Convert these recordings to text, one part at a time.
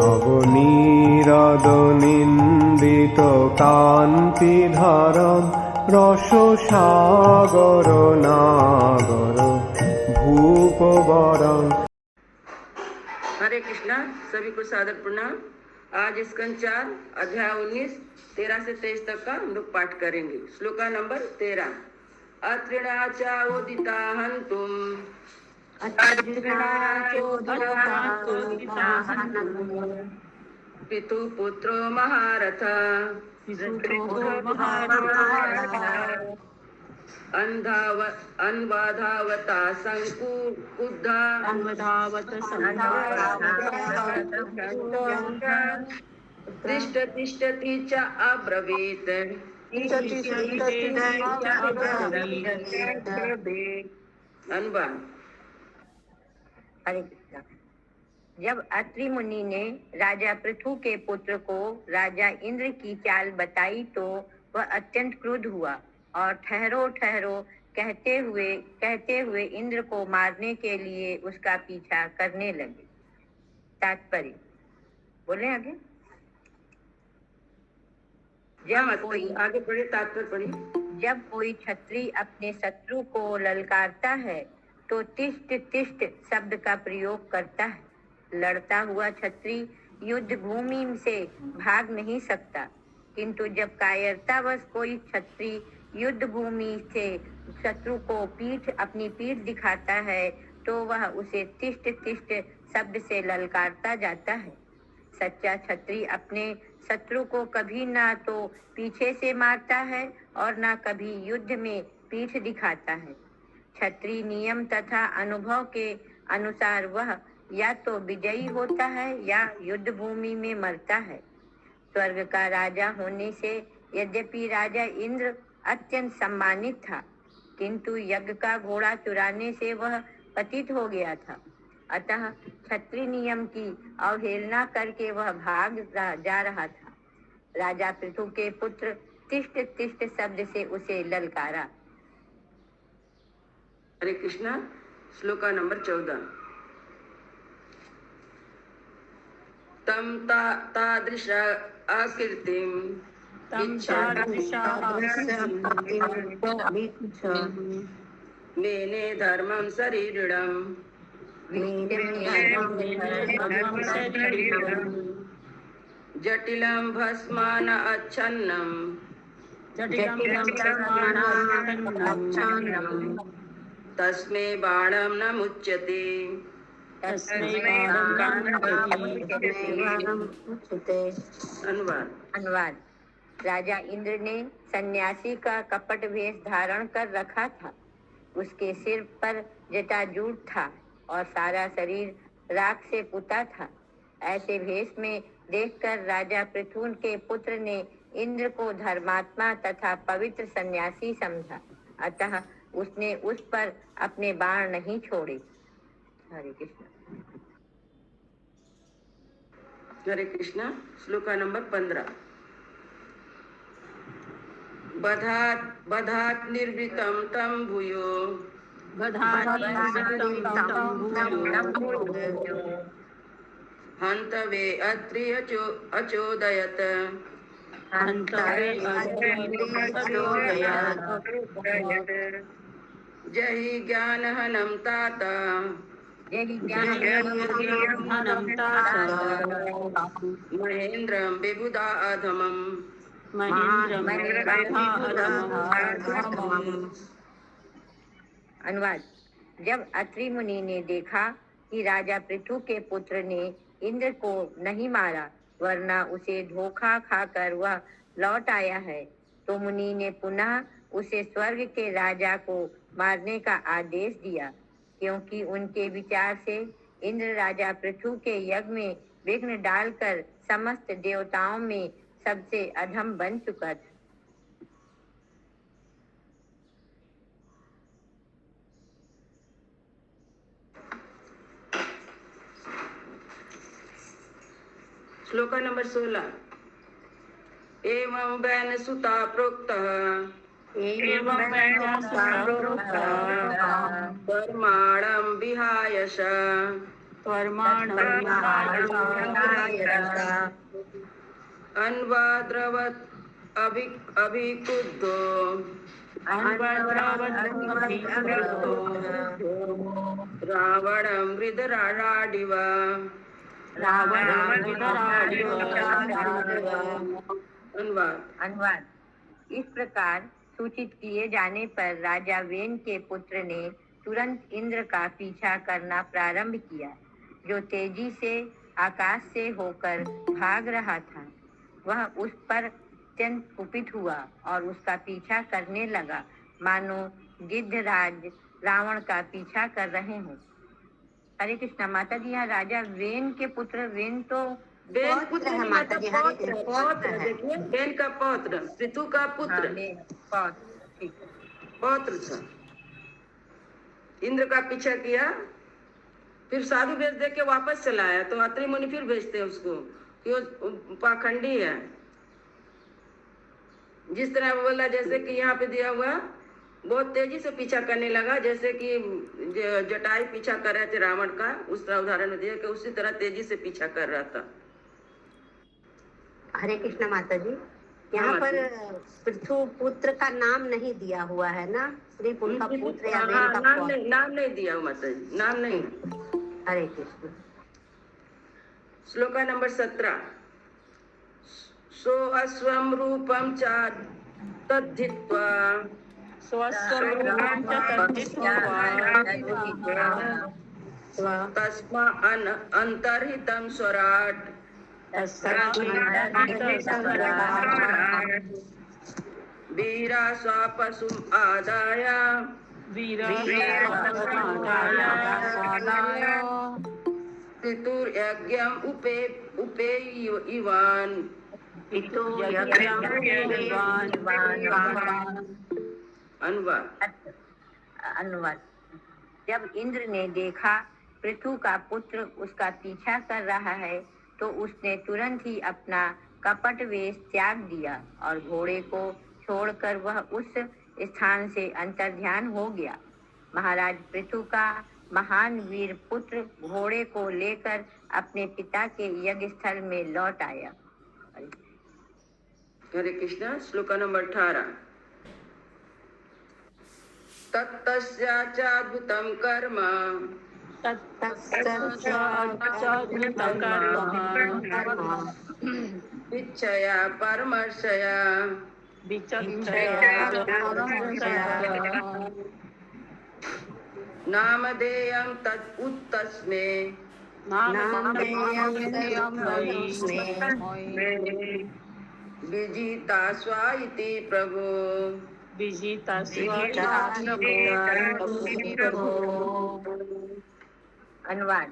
নবনীরদনিন্দিত কান্তিধারম রসসাগর নাগর भूपवरं। हरे कृष्णा, सभी को सादर प्रणाम। आज स्कंद 4 अध्याय 19 13 से 23 तक का हम लोग पाठ करेंगे। श्लोका नंबर 13। अत्रिणाचोदिता हन्तुम पितु पुत्रो महारथ अन्वधावता संकुब्धा तिष्ठति च अब्रवीत्। अनुवाद। हरे कृष्णा। जब अत्रि मुनि ने राजा पृथु के पुत्र को राजा इंद्र की चाल बताई तो वह अत्यंत क्रुद्ध हुआ और ठहरो ठहरो कहते हुए इंद्र को मारने के लिए उसका पीछा करने लगे। तात्पर्य बोले आगे। आगे पढ़े, तात्पर्य पढ़े। जब कोई क्षत्रिय अपने शत्रु को ललकारता है तो तिष्ठ तिष्ठ शब्द का प्रयोग करता है। लड़ता हुआ क्षत्रिय युद्ध भूमि से भाग नहीं सकता, किंतु जब कायरतावश कोई क्षत्रिय युद्ध भूमि से शत्रु को अपनी पीठ दिखाता है तो वह उसे तिष्ठ तिष्ठ शब्द से ललकारता जाता है। सच्चा क्षत्रिय अपने शत्रु को कभी ना तो पीछे से मारता है और ना कभी युद्ध में पीठ दिखाता है। क्षत्रिय नियम तथा अनुभव के अनुसार वह या तो विजयी होता है या युद्ध भूमि में मरता है। स्वर्ग का राजा होने से यद्यपि राजा इंद्र अत्यंत सम्मानित था, किंतु यज्ञ का घोड़ा चुराने से वह पतित हो गया था। अतः क्षत्रिय नियम की अवहेलना करके वह भाग जा रहा था। राजा पृथु के पुत्र तिष्ठ तिष्ठ शब्द से उसे ललकारा। हरे कृष्णा। श्लोका नंबर 14। तम तादृश आकीर्तिम मेने धर्मं शरीरम् जटिलं भस्मान अच्छन्नम् तस्मै बाणं न मुच्यते। अनुवाद। राजा इंद्र ने सन्यासी का कपट वेश धारण कर रखा था। उसके सिर पर जटाजूट था और सारा शरीर राख से पुता था। ऐसे भेष में देखकर राजा पृथु के पुत्र ने इंद्र को धर्मात्मा तथा पवित्र सन्यासी समझा। अतः उसने उस पर अपने बाण नहीं छोड़े। हरे कृष्ण। हरे कृष्णा। श्लोका नंबर 15। बधात् निर्वृतं तं भूयो हन्तवे अत्रि अचोदयत् जहि ज्ञानहनं तात महेन्द्रं विबुधा अधमम्। अनुवाद। जब अत्रि मुनि ने देखा कि राजा पृथु के पुत्र ने इंद्र को नहीं मारा वरना उसे धोखा खाकर वह लौट आया है, तो मुनि ने पुनः उसे स्वर्ग के राजा को मारने का आदेश दिया, क्योंकि उनके विचार से इंद्र राजा पृथु के यज्ञ में विघ्न डालकर समस्त देवताओं में सबसे अधम बन चुका था। श्लोका नंबर 16। एवं वैन सुता प्रोक्तः परमाणं विहाय च अन्वाद्रवत् अभिकुद्धो रावणं हृदराडिव अनुवाद। अनुवाद। इस प्रकार सूचित किए जाने पर राजा वेन के पुत्र ने तुरंत इंद्र का पीछा करना प्रारंभ किया, जो तेजी से आकाश से होकर भाग रहा था। वह उस पर अत्यंत कुपित हुआ और उसका पीछा करने लगा, मानो गिद्धराज रावण का पीछा कर रहे हों। हरे कृष्णा। माता जी, यहाँ राजा वेन के पुत्र, वेन तो बेन पुत्र है नहीं, माता जी, हरे पौत्र, कृष्ण, पौत्र है। देखिए, बेन का पौत्र, पृथु का पुत्र, ठीक है, पौत्र था। इंद्र का पीछा किया, फिर साधु भेज दे के वापस चला आया, तो अत्रि मुनि फिर भेजते हैं उसको कि वो पाखंडी है। जिस तरह बोला, जैसे कि यहाँ पे दिया हुआ, बहुत तेजी से पीछा करने लगा, जैसे कि जटायु पीछा कर रहे थे रावण का, उस तरह उदाहरण में दिया कि उसी तरह तेजी से पीछा कर रहा था। हरे कृष्ण माता जी, यहाँ पर पृथु पुत्र का नाम नहीं दिया हुआ है ना, सिर्फ उनका पुत्र या बेन का पौत्र। नाम नहीं दिया हुआ माता जी, नाम नहीं। हरे कृष्ण। श्लोका नंबर 17। सो अस्वम रूपम च तद्धित्वा तस्मा अंतर्हितं स्वराट वीरा स्वपशुम आदाय पितुर्यज्ञम उपे इवान। अनुवाद। जब इंद्र ने देखा पृथु का पुत्र उसका पीछा कर रहा है, तो उसने तुरंत ही अपना कपट वेश त्याग दिया और घोड़े को छोड़कर वह उस स्थान से अंतर्ध्यान हो गया। महाराज पृथु का महान वीर पुत्र घोड़े को लेकर अपने पिता के यज्ञ स्थल में लौट आया। हरे कृष्णा। श्लोका नंबर 18। तत्तस्याचाद्भुतं कर्म इच्छया परमर्शया नामधेयं तत् उत्तस्मै विजितास्वा इति प्रभु। अनुवाद।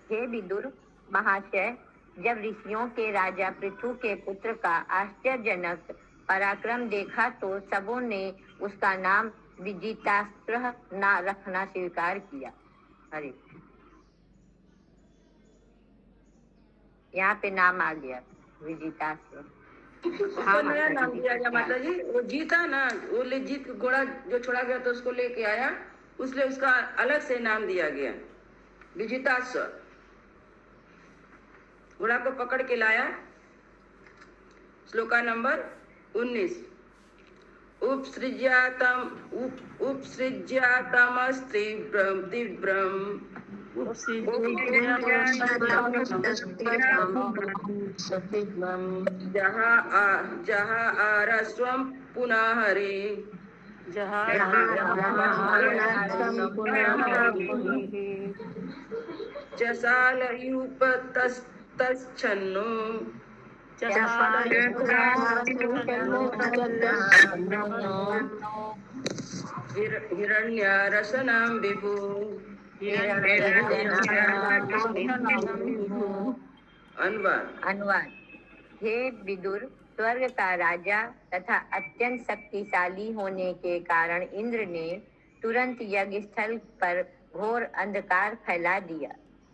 हे विदुर महाशय, जब ऋषियों के राजा पृथु के पुत्र का आश्चर्यजनक पराक्रम देखा, तो सबों ने उसका नाम विजितास्त्र न रखना स्वीकार किया। हरे, यहाँ पे नाम आ गया विजितास्त्र। उसको नया नाम दिया गया माता जी। वो जीता ना, वो ले जीत घोड़ा जो छोड़ा गया तो उसको लेके आया, उसलिए उसका अलग से नाम दिया गया विजितास्व। घोड़ा को पकड़ के लाया। श्लोका नंबर 19। उपसृज्यातमस्त्रीव्रम जहाँ आरस्वम पुनः हरि जसालयूपतस्तच्छन्नो हिरण्यरसनं विभु। अनुवाद। हे विदुर, स्वर्ग का राजा तथा अत्यंत शक्तिशाली होने के कारण इंद्र ने तुरंत यज्ञ स्थल पर घोर अंधकार फैला दिया।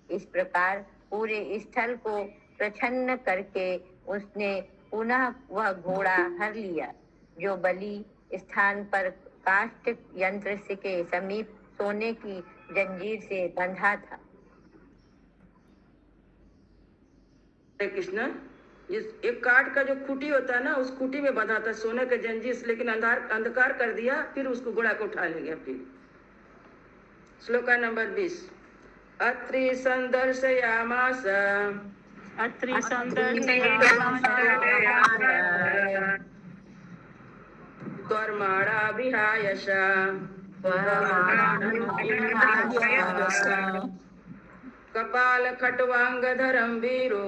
इस प्रकार पूरे स्थल को प्रच्छन्न करके उसने पुनः वह घोड़ा हर लिया, जो बलि स्थान पर काष्ठ यंत्र के समीप सोने की जंजीर से बंधा था। कृष्ण, इस एक काठ का जो खूटी होता है ना, उस खूटी में बंधा था सोने के जंजीर से, लेकिन अंधकार कर दिया, फिर उसको घोड़ा को उठा ले गया। फिर श्लोका नंबर 20। अत्रि संदर्शयामास कर्मणा विहायश कपाल खट्वांगधरं वीरो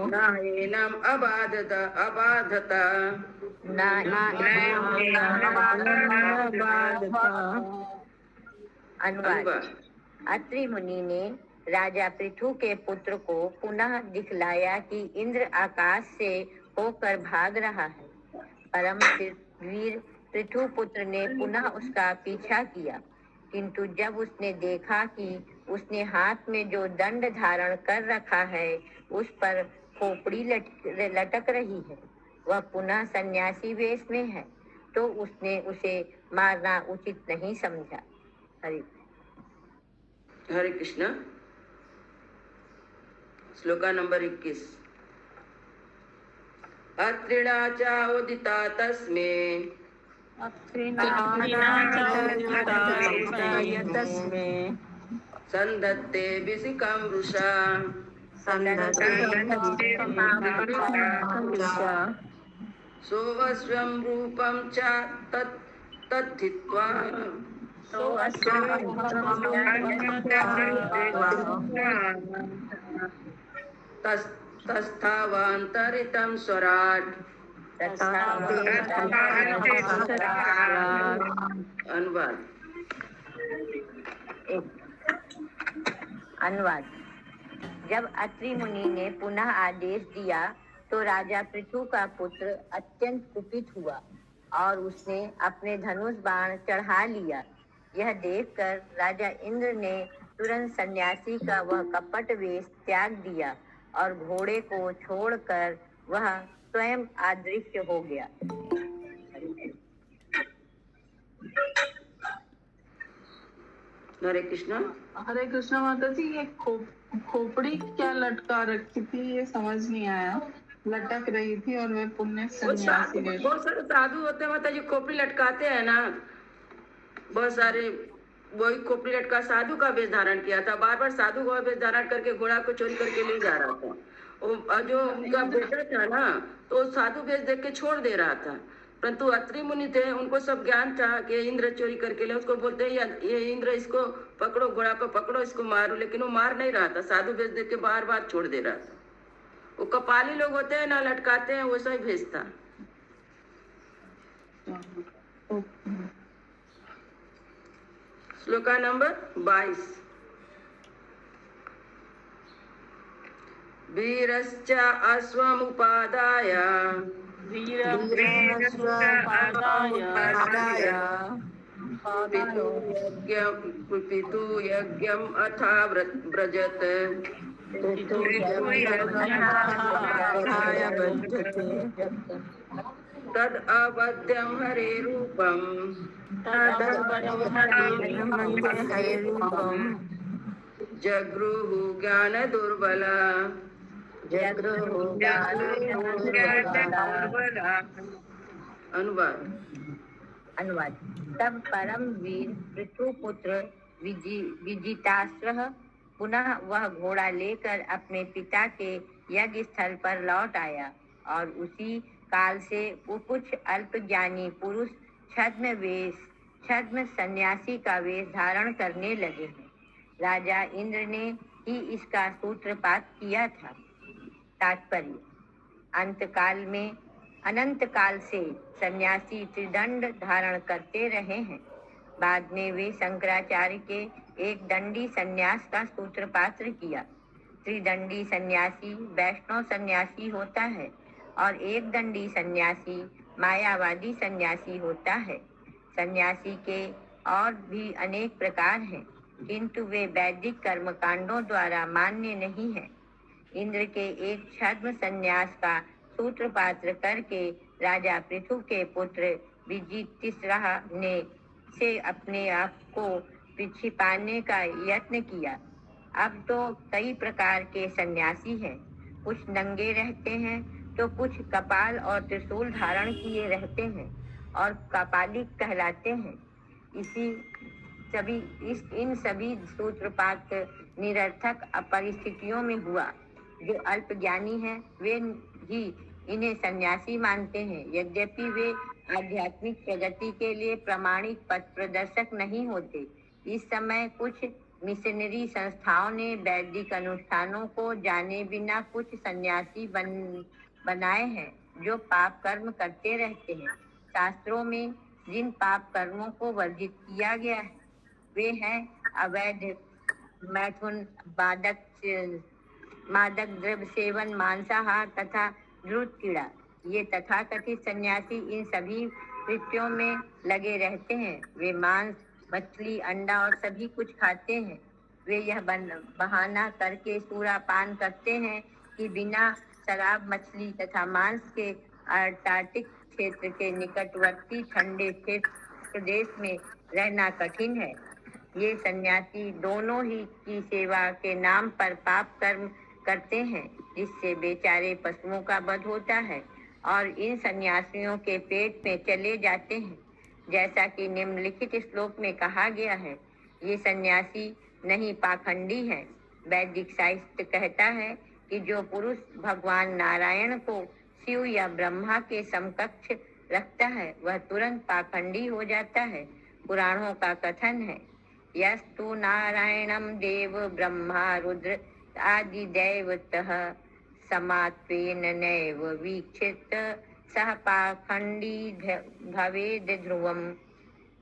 नायेनम् अबाधत। अनुवाद। अत्रि मुनि ने राजा पृथु के पुत्र को पुनः दिखलाया कि इंद्र आकाश से होकर भाग रहा है। परम वीर पृथु पुत्र ने पुनः उसका पीछा किया, किंतु जब उसने देखा कि उसने हाथ में जो दंड धारण कर रखा है उस पर खोपड़ी लटक रही है, वह पुनः सन्यासी वेश में है, तो उसने उसे मारना उचित नहीं समझा। हरे कृष्ण। श्लोका नंबर 21। अत्रिणा चाउदिता तस्मे संदत्ते विसिकं वृषा सोऽस्वं रूपं च तद्धित्वा तस्थावान्तरितं स्वराट्। अनुवाद। जब अत्रि मुनि ने पुनः आदेश दिया तो राजा पृथु का पुत्र अत्यंत कुपित हुआ और उसने अपने धनुष बाण चढ़ा लिया। यह देखकर राजा इंद्र ने तुरंत सन्यासी का वह कपट वेश त्याग दिया और घोड़े को छोड़कर वह स्वयं अदृश्य हो गया। हरे कृष्ण। हरे कृष्ण माता जी, ये खोपड़ी क्या लटका रखी थी, ये समझ नहीं आया। लटक रही थी और वे पुण्य सन्यासी वेश। बहुत सारे साधु होते हैं माता जी, खोपड़ी लटकाते हैं ना, बहुत सारे। वही खोपड़ी लटका साधु का वेश धारण किया था, बार बार साधु का वेश धारण करके घोड़ा को चोरी करके ले जा रहा था। और जो उनका बेटा था ना, तो साधु वेश देख के छोड़ दे रहा था, परंतु अत्रि मुनि थे, उनको सब ज्ञान था कि इंद्र चोरी करके ले। उसको बोलते हैं ये इंद्र, इसको पकड़ो, घोड़ा को पकड़ो, इसको मारो, लेकिन वो मार नहीं रहा था, साधु भेज देख के बार बार छोड़ दे रहा था। वो कपाली लोग होते हैं ना, लटकाते हैं, वैसा ही भेजता। श्लोका नंबर 22। वीरश्च अश्वमुपादाय पितु यज्ञम् अथा व्रजत तद अवध्यं हरे रूपम् जगृहु ज्ञान दुर्बला। अनुवाद। तब परम वीर पृथु पुत्र विजिताश्व पुनः वह घोड़ा लेकर अपने पिता के यज्ञ स्थल पर लौट आया और उसी काल से वो कुछ अल्पज्ञानी पुरुष छद्म सन्यासी का वेश धारण करने लगे हैं। राजा इंद्र ने ही इसका सूत्रपात किया था। तात्पर्य: अनंत काल से सन्यासी त्रिदंड धारण करते रहे हैं। बाद में वे शंकराचार्य के एक दंडी सन्यास का सूत्रपात किया। त्रिदंडी सन्यासी वैष्णव सन्यासी होता है और एक दंडी सन्यासी मायावादी सन्यासी होता है। सन्यासी के और भी अनेक प्रकार हैं, किंतु वे वैदिक कर्मकांडों द्वारा मान्य नहीं है। इंद्र के एक छद्म सन्यास का सूत्रपात करके राजा पृथु के पुत्र विजितिस्रह ने से अपने आप को छिपाने का यत्न किया। अब तो कई प्रकार के सन्यासी हैं। कुछ नंगे रहते हैं तो कुछ कपाल और त्रिशूल धारण किए रहते हैं और कपालिक कहलाते हैं। इन सभी सूत्रपात निरर्थक परिस्थितियों में हुआ। जो अल्पज्ञानी हैं वे ही इन्हें सन्यासी मानते हैं, यद्यपि वे आध्यात्मिक प्रगति के लिए प्रमाणिक पथ प्रदर्शक नहीं होते। इस समय कुछ मिशनरी संस्थाओं ने वैदिक अनुष्ठानों को जाने बिना कुछ सन्यासी बनाए हैं जो पाप कर्म करते रहते हैं। शास्त्रों में जिन पाप कर्मों को वर्जित किया गया है वे हैं अवैध मैथुन, मादक द्रव्य सेवन, मांसाहार तथा द्रुत क्रीड़ा। ये तथाकथित सन्यासी इन सभी कृत्यों में लगे रहते हैं। वे मांस, मछली, अंडा और सभी कुछ खाते हैं। वे यह बहाना करके सूरापान करते हैं कि बिना शराब, मछली तथा मांस के अंटार्कटिक क्षेत्र के निकटवर्ती ठंडे प्रदेश में रहना कठिन है। ये सन्यासी दोनों ही की सेवा के नाम पर पाप कर्म करते हैं, जिससे बेचारे पशुओं का वध होता है और इन सन्यासियों के पेट में चले जाते हैं। जैसा कि निम्नलिखित श्लोक में कहा गया है, ये सन्यासी नहीं पाखंडी है। वैदिक साहित्य कहता है कि जो पुरुष भगवान नारायण को शिव या ब्रह्मा के समकक्ष रखता है वह तुरंत पाखंडी हो जाता है। पुराणों का कथन है, यस्तु नारायणं देव ब्रह्मा रुद्र आदि दैवतः समात्वेन नैव वीक्षित सह पाखंडी भवेद ध्रुवम।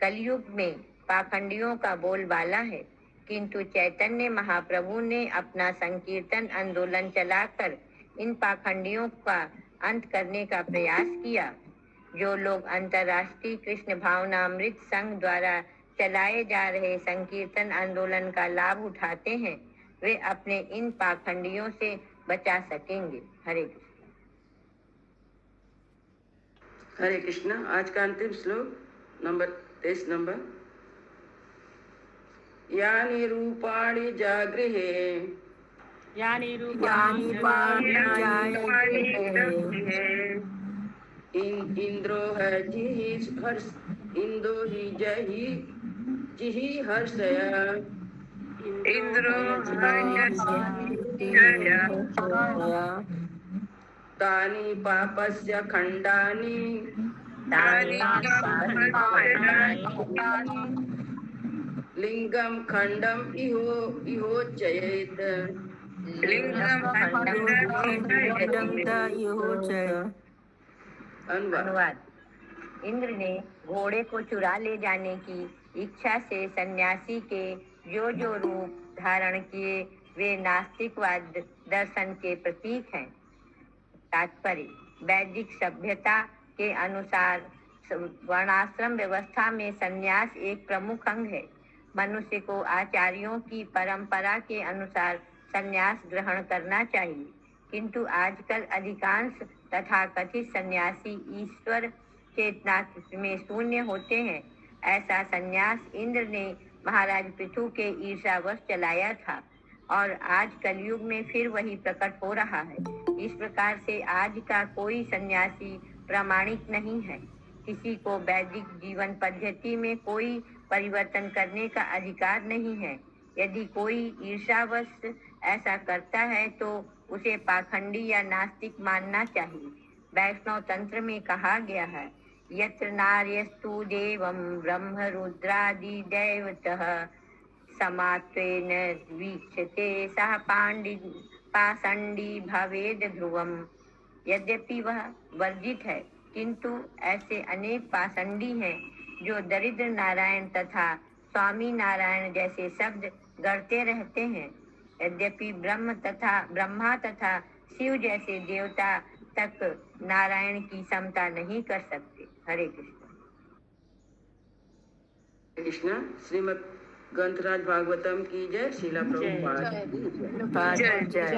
कलयुग में पाखंडियों का बोलबाला है, किंतु चैतन्य महाप्रभु ने अपना संकीर्तन आंदोलन चलाकर इन पाखंडियों का अंत करने का प्रयास किया। जो लोग अंतर्राष्ट्रीय कृष्ण भावनामृत संघ द्वारा चलाए जा रहे संकीर्तन आंदोलन का लाभ उठाते हैं वे अपने इन पाखंडियों से बचा सकेंगे। हरे कृष्ण। हरे कृष्णा। आज का अंतिम श्लोक नंबर 23 नंबर। यानि रूपाणि जागृहे यानि रूपाणि इंद्रो है इंदो ही जिहि हर्षय तानि पापस्य खंडानि लिंगम खंडम इहोचयेत। अनुवाद। इंद्र ने घोड़े को चुरा ले जाने की इच्छा से सन्यासी के जो रूप धारण किए वे नास्तिकवाद दर्शन के प्रतीक हैं। तात्पर्य, वैदिक सभ्यता के अनुसार वर्णाश्रम व्यवस्था में संन्यास एक प्रमुख अंग है। मनुष्य को आचार्यों की परंपरा के अनुसार संन्यास ग्रहण करना चाहिए, किंतु आजकल अधिकांश तथाकथित सन्यासी ईश्वर चेतना में शून्य होते हैं। ऐसा संन्यास इंद्र ने महाराज पृथु के ईर्ष्यावश चलाया था और आज कलयुग में फिर वही प्रकट हो रहा है। इस प्रकार से आज का कोई सन्यासी प्रामाणिक नहीं है। किसी को वैदिक जीवन पद्धति में कोई परिवर्तन करने का अधिकार नहीं है। यदि कोई ईर्ष्यावश ऐसा करता है तो उसे पाखंडी या नास्तिक मानना चाहिए। वैष्णव तंत्र में कहा गया है, यत्र नार्यस्तु देवं ब्रह्म रुद्रादि दैवतः समात्वेन वीक्षते सह पाषंडी भवेद ध्रुवम। यद्यपि वह वर्जित है, किंतु ऐसे अनेक पाषंडी हैं जो दरिद्र नारायण तथा स्वामी नारायण जैसे शब्द गढ़ते रहते हैं। यद्यपि ब्रह्मा तथा शिव जैसे देवता तक नारायण की समता नहीं कर सकते। हरे कृष्ण। कृष्णा। श्रीमद् ग्रंथराज भागवतम की जय। शीला प्रभुपाद की जय।